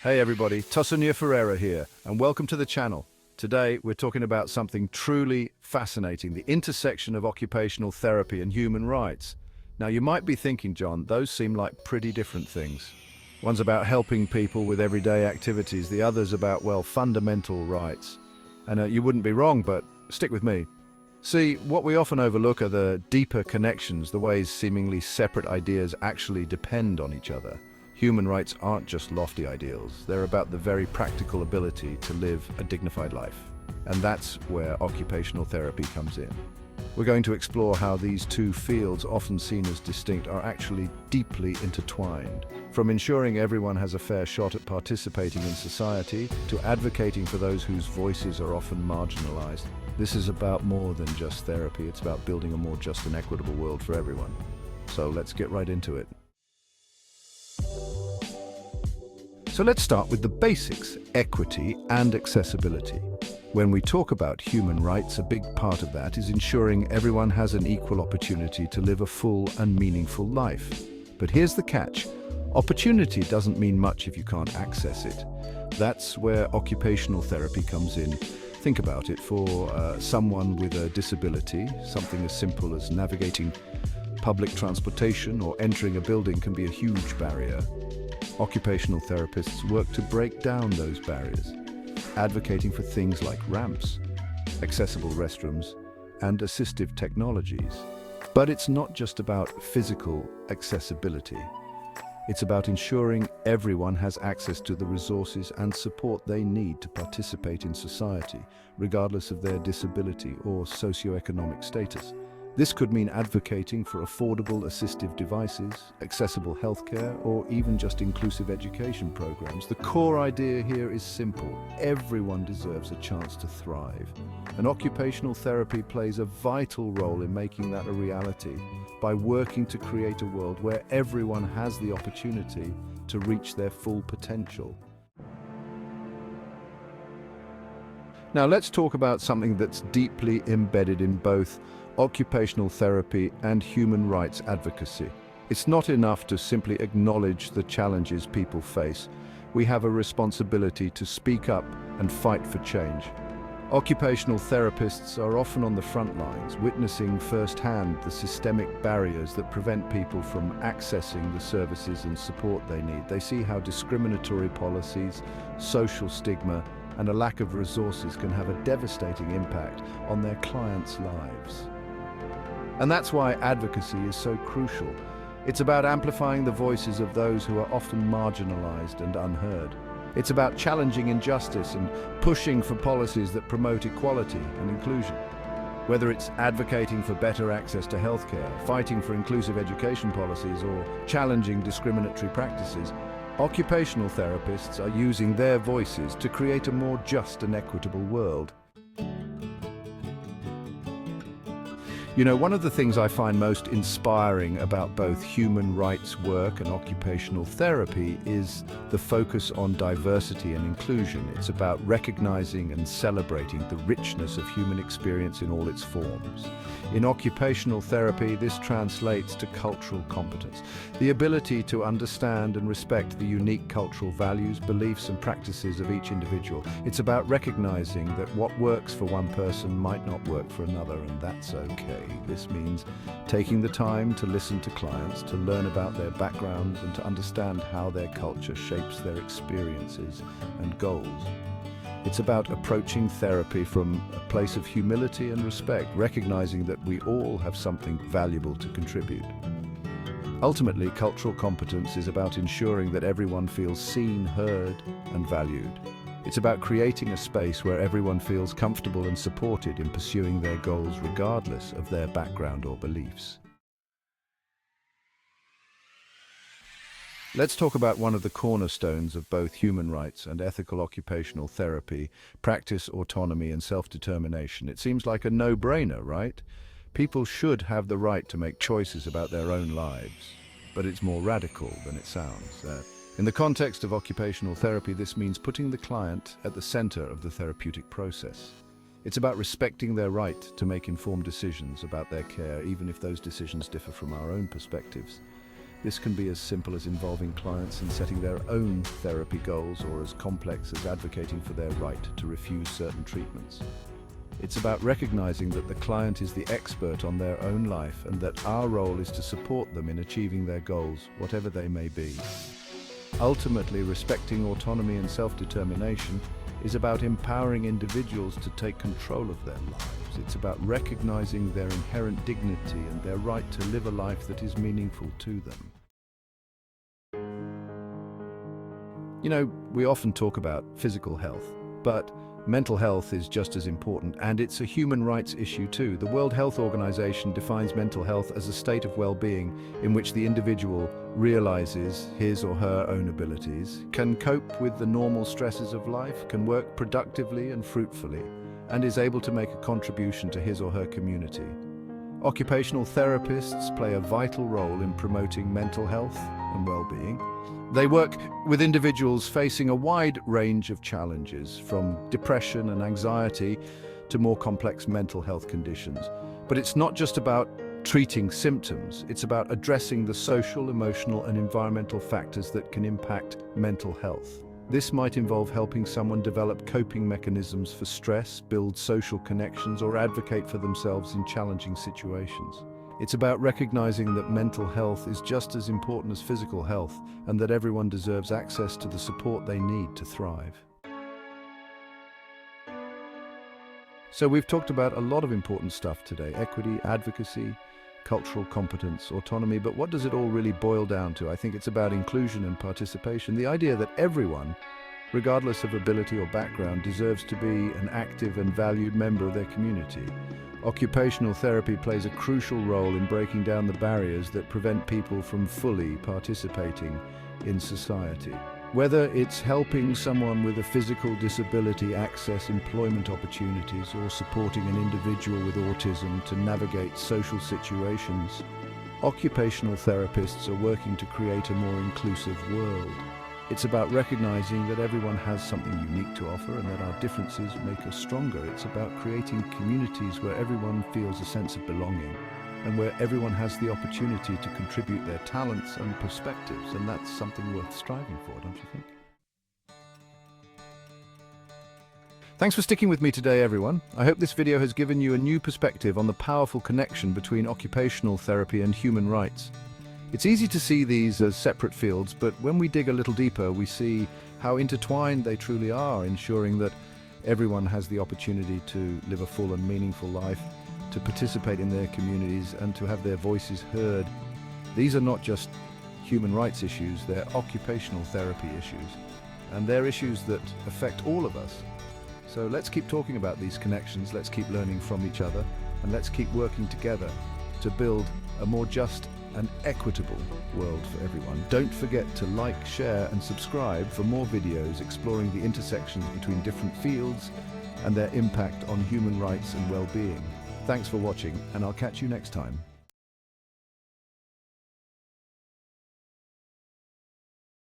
Hey everybody, Tosunya Ferreira here, and welcome to the channel. Today we're talking about something truly fascinating, the intersection of occupational therapy and human rights. Now you might be thinking, John, those seem like pretty different things. One's about helping people with everyday activities, the other's about, well, fundamental rights. And you wouldn't be wrong, but stick with me. See, what we often overlook are the deeper connections, the ways seemingly separate ideas actually depend on each other. Human rights aren't just lofty ideals, they're about the very practical ability to live a dignified life. And that's where occupational therapy comes in. We're going to explore how these two fields, often seen as distinct, are actually deeply intertwined. From ensuring everyone has a fair shot at participating in society, to advocating for those whose voices are often marginalized. This is about more than just therapy, it's about building a more just and equitable world for everyone. So let's get right into it. So let's start with the basics, equity and accessibility. When we talk about human rights, a big part of that is ensuring everyone has an equal opportunity to live a full and meaningful life. But here's the catch. Opportunity doesn't mean much if you can't access it. That's where occupational therapy comes in. Think about it. For someone with a disability, something as simple as navigating public transportation or entering a building can be a huge barrier. Occupational therapists work to break down those barriers, advocating for things like ramps, accessible restrooms, and assistive technologies. But it's not just about physical accessibility. It's about ensuring everyone has access to the resources and support they need to participate in society, regardless of their disability or socioeconomic status. This could mean advocating for affordable assistive devices, accessible healthcare, or even just inclusive education programs. The core idea here is simple. Everyone deserves a chance to thrive. And occupational therapy plays a vital role in making that a reality by working to create a world where everyone has the opportunity to reach their full potential. Now let's talk about something that's deeply embedded in both occupational therapy and human rights advocacy. It's not enough to simply acknowledge the challenges people face. We have a responsibility to speak up and fight for change. Occupational therapists are often on the front lines, witnessing firsthand the systemic barriers that prevent people from accessing the services and support they need. They see how discriminatory policies, social stigma, and a lack of resources can have a devastating impact on their clients' lives. And that's why advocacy is so crucial. It's about amplifying the voices of those who are often marginalized and unheard. It's about challenging injustice and pushing for policies that promote equality and inclusion. Whether it's advocating for better access to healthcare, fighting for inclusive education policies, or challenging discriminatory practices, occupational therapists are using their voices to create a more just and equitable world. You know, one of the things I find most inspiring about both human rights work and occupational therapy is the focus on diversity and inclusion. It's about recognizing and celebrating the richness of human experience in all its forms. In occupational therapy, this translates to cultural competence, the ability to understand and respect the unique cultural values, beliefs, and practices of each individual. It's about recognizing that what works for one person might not work for another, and that's okay. This means taking the time to listen to clients, to learn about their backgrounds, and to understand how their culture shapes their experiences and goals. It's about approaching therapy from a place of humility and respect, recognizing that we all have something valuable to contribute. Ultimately, cultural competence is about ensuring that everyone feels seen, heard, and valued. It's about creating a space where everyone feels comfortable and supported in pursuing their goals regardless of their background or beliefs. Let's talk about one of the cornerstones of both human rights and ethical occupational therapy, practice autonomy and self-determination. It seems like a no-brainer, right? People should have the right to make choices about their own lives, but it's more radical than it sounds. In the context of occupational therapy, this means putting the client at the center of the therapeutic process. It's about respecting their right to make informed decisions about their care, even if those decisions differ from our own perspectives. This can be as simple as involving clients in setting their own therapy goals or as complex as advocating for their right to refuse certain treatments. It's about recognizing that the client is the expert on their own life and that our role is to support them in achieving their goals, whatever they may be. Ultimately, respecting autonomy and self-determination is about empowering individuals to take control of their lives. It's about recognizing their inherent dignity and their right to live a life that is meaningful to them. You know, we often talk about physical health, but mental health is just as important, and it's a human rights issue too. The World Health Organization defines mental health as a state of well-being in which the individual realizes his or her own abilities, can cope with the normal stresses of life, can work productively and fruitfully, and is able to make a contribution to his or her community. Occupational therapists play a vital role in promoting mental health and well-being. They work with individuals facing a wide range of challenges, from depression and anxiety to more complex mental health conditions. But it's not just about treating symptoms, it's about addressing the social, emotional, and environmental factors that can impact mental health. This might involve helping someone develop coping mechanisms for stress, build social connections, or advocate for themselves in challenging situations. It's about recognizing that mental health is just as important as physical health and that everyone deserves access to the support they need to thrive. So we've talked about a lot of important stuff today: equity, advocacy, cultural competence, autonomy, but what does it all really boil down to? I think it's about inclusion and participation, the idea that everyone, regardless of ability or background, deserves to be an active and valued member of their community. Occupational therapy plays a crucial role in breaking down the barriers that prevent people from fully participating in society. Whether it's helping someone with a physical disability access employment opportunities or supporting an individual with autism to navigate social situations, occupational therapists are working to create a more inclusive world. It's about recognizing that everyone has something unique to offer and that our differences make us stronger. It's about creating communities where everyone feels a sense of belonging and where everyone has the opportunity to contribute their talents and perspectives, and that's something worth striving for, don't you think? Thanks for sticking with me today, everyone. I hope this video has given you a new perspective on the powerful connection between occupational therapy and human rights. It's easy to see these as separate fields, but when we dig a little deeper, we see how intertwined they truly are, ensuring that everyone has the opportunity to live a full and meaningful life, to participate in their communities, and to have their voices heard. These are not just human rights issues, they're occupational therapy issues, and they're issues that affect all of us. So let's keep talking about these connections, let's keep learning from each other, and let's keep working together to build a more just and equitable world for everyone. Don't forget to like, share, and subscribe for more videos exploring the intersections between different fields and their impact on human rights and well-being. Thanks for watching, and I'll catch you next time.